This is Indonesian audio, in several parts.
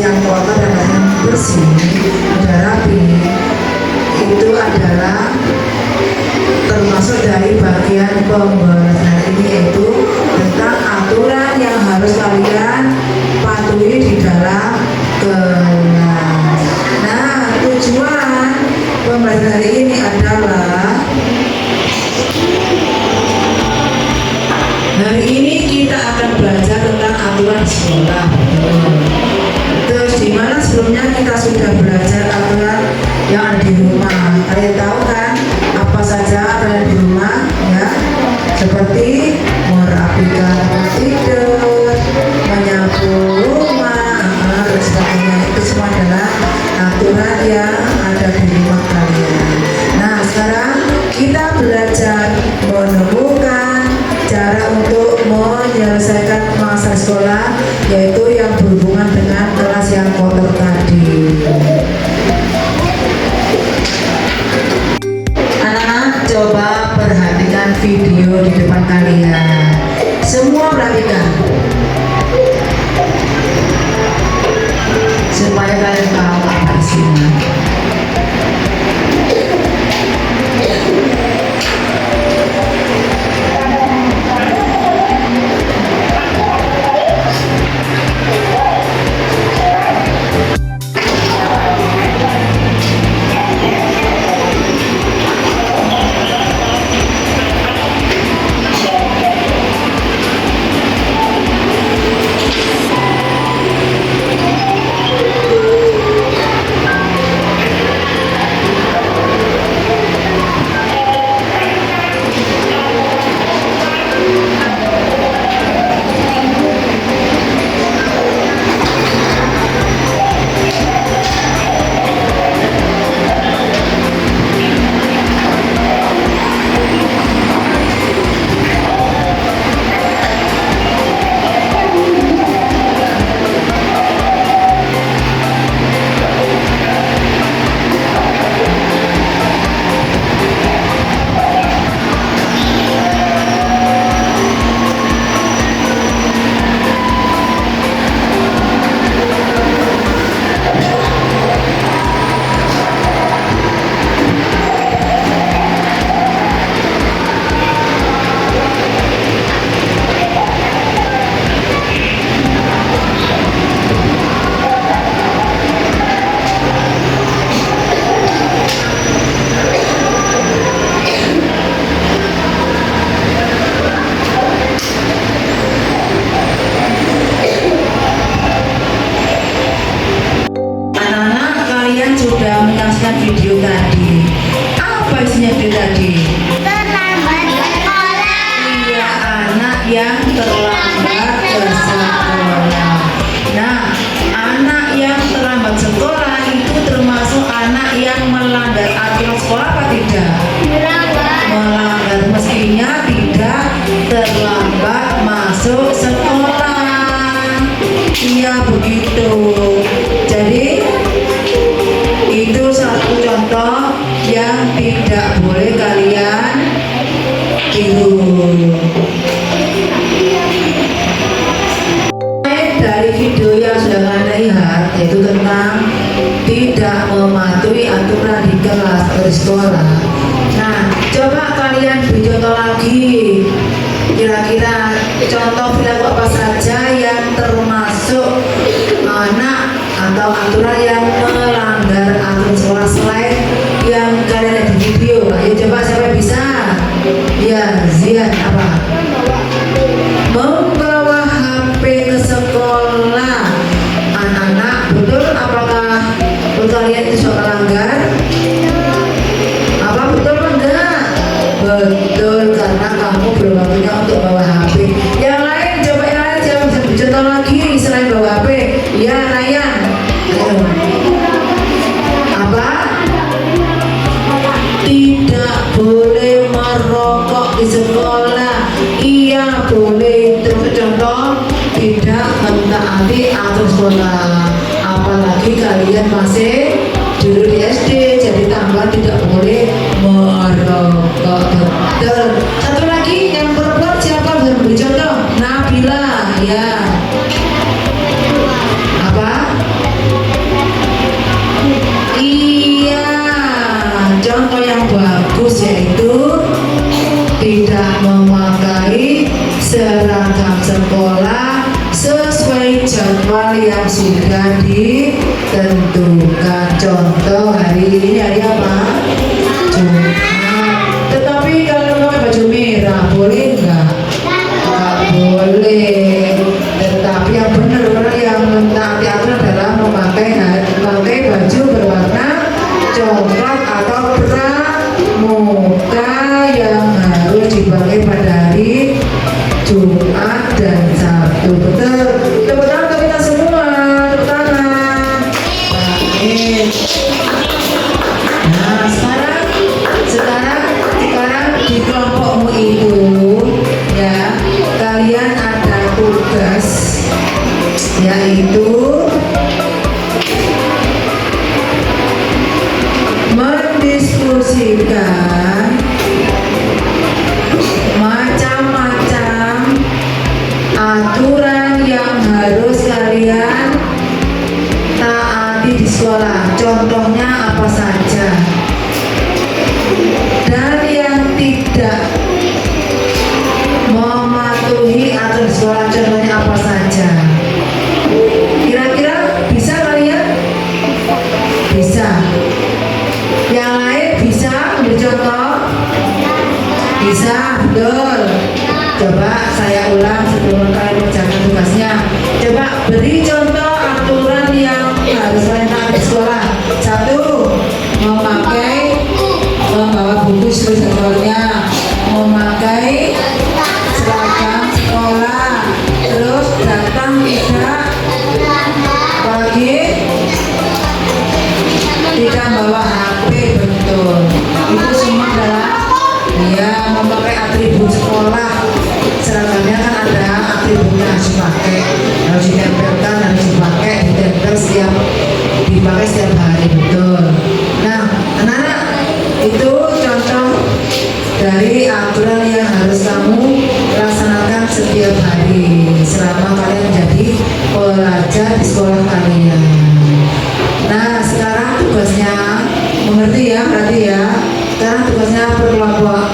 yang kotor dan kelas yang bersih, sudah rapi, itu adalah termasuk dari bagian pembelajaran ini, yaitu tentang aturan yang harus kalian patuhi di dalam kelas. Nah, tujuan pembelajaran hari ini adalah hari ini kita akan belajar tentang aturan sekolah. Terus dimana sebelumnya kita sudah belajar aturan yang ada di rumah. Kalian tahu kan apa saja aturan di rumah, ya? Seperti merapikan tempat tidur, menyapu rumah, dan sebagainya. Itu semua adalah aturan yang ada di rumah kalian. Nah, sekarang kita belajar menemukan cara untuk menyelesaikan masa sekolah, yaitu yang berhubungan dengan kelas yang kotor tadi. Anak-anak, coba perhatikan video di depan kalian. Semua perhatikan supaya kalian tahu apa isinya. Video tadi, apa isinya video tadi? Terlambat sekolah. Iya, anak yang terlambat ke sekolah. Nah, anak yang terlambat sekolah itu termasuk anak yang melanggar aturan sekolah apa tidak? Melanggar, mestinya tidak terlambat masuk sekolah. Iya, begitu. Jadi itu satu contoh yang tidak boleh kalian tiru. Dari video yang sudah kalian lihat, yaitu tentang tidak mematuhi aturan di kelas atau di sekolah. Nah, coba kalian beri contoh lagi. Kira-kira contoh perilaku apa saja yang termasuk anak atau aturan yang melanggar aturan sekolah selain yang kalian lihat di video? Ayo coba, siapa bisa? Ya, Zian, apa? Membawa HP ke sekolah. Anak-anak, betul? Apakah menurut kalian itu sudah melanggar? Apa betul enggak? Betul, karena kamu belum waktunya untuk bawa HP. Yang lain, coba yang lain, jangan bisa contoh lagi selain bawa HP. Ya, Ryan. Apa? Tidak boleh merokok di sekolah. Iya, boleh. Terus contoh, tidak mentaati aturan sekolah. Apalagi kalian masih dulu di SD, jadi tambah tidak boleh merokok. Betul. Satu lagi yang perempuan, siapa bisa memberi contoh? Nabila, ya. Apa? yang sudah ditentukan. Contoh hari ini hari apa? Jumat. Tetapi kalau pakai baju merah boleh nggak? Nggak boleh. Tetapi yang benar yang mentaati aturan adalah memakai baju berwarna coklat atau pramuka yang harus dipakai pada hari Jumat dan Sabtu. Betul. Tepuk tangan untuk kita semua. Tepuk tangan. Baik. Nah, sekarang di kelompokmu itu ya, kalian ada tugas yaitu mendiskusikan macam-macam aturan yang harus kalian taati di sekolah. Contohnya apa saja, dan yang tidak mematuhi aturan di sekolah contohnya apa saja. Kira-kira bisa kalian? Bisa. Yang lain bisa ambil contoh? Bisa, betul. Coba saya ulang sebelum kalian mengerjakan tugasnya. Coba beri contoh aturan yang harus kalian taati di sekolah. 1. Membawa buku sesuai jadwalnya, memakai seragam sekolah, terus datang tidak apalagi tidak bawa HP. Betul, itu semua adalah ya memakai atribut sekolah. Seragamnya kan ada atributnya, harus dipakai, harus ditempelkan, harus ditempel dipakai setiap hari. Betul. Nah, anak-anak, itu contoh dari aturan yang harus kamu laksanakan setiap hari selama kalian menjadi pelajar di sekolah kalian. Nah, sekarang tugasnya, mengerti ya berarti ya. Sekarang tugasnya berkelompok.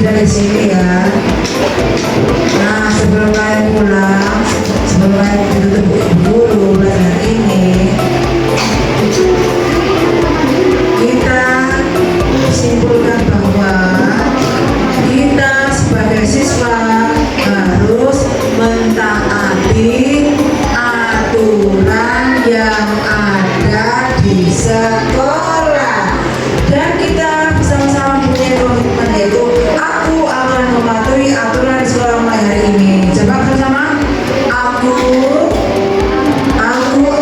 belajar di sini ya. Nah, sebelum kalian pulang, sebelum kalian tutup buku dulu belajar ini, kita simpulkan bahwa kita sebagai siswa harus mentaati aturan yang ada di sekolah, dan kita bersama-sama punya komitmen, yaitu aku akan mematuhi aturan di sekolah mulai hari ini. Coba bersama, aku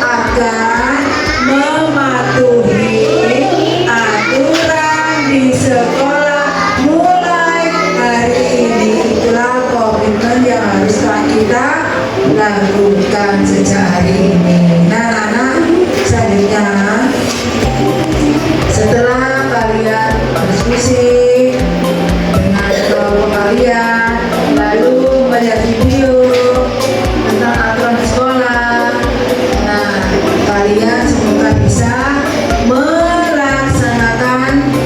akan mematuhi aturan di sekolah mulai hari ini. Itulah komitmen yang harus kita lakukan sejak hari ini. Nah, anak, selanjutnya setelah kalian berdiskusi dengan kelompok kalian, lalu melihat video tentang aturan di sekolah, nah, kalian semoga bisa melaksanakan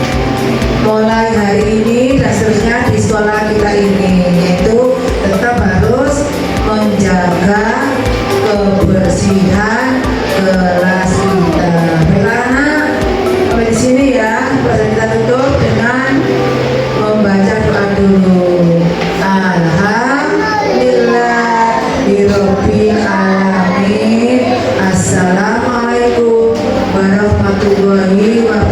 mulai hari ini dan seterusnya di sekolah kita ini, yaitu tetap harus menjaga kebersihan kelas kita. Karena sampai di sini ya, kita tutup dengan membaca doa dulu. Alhamdulillahirabbil alamin. Assalamualaikum warahmatullahi wabarakatuh.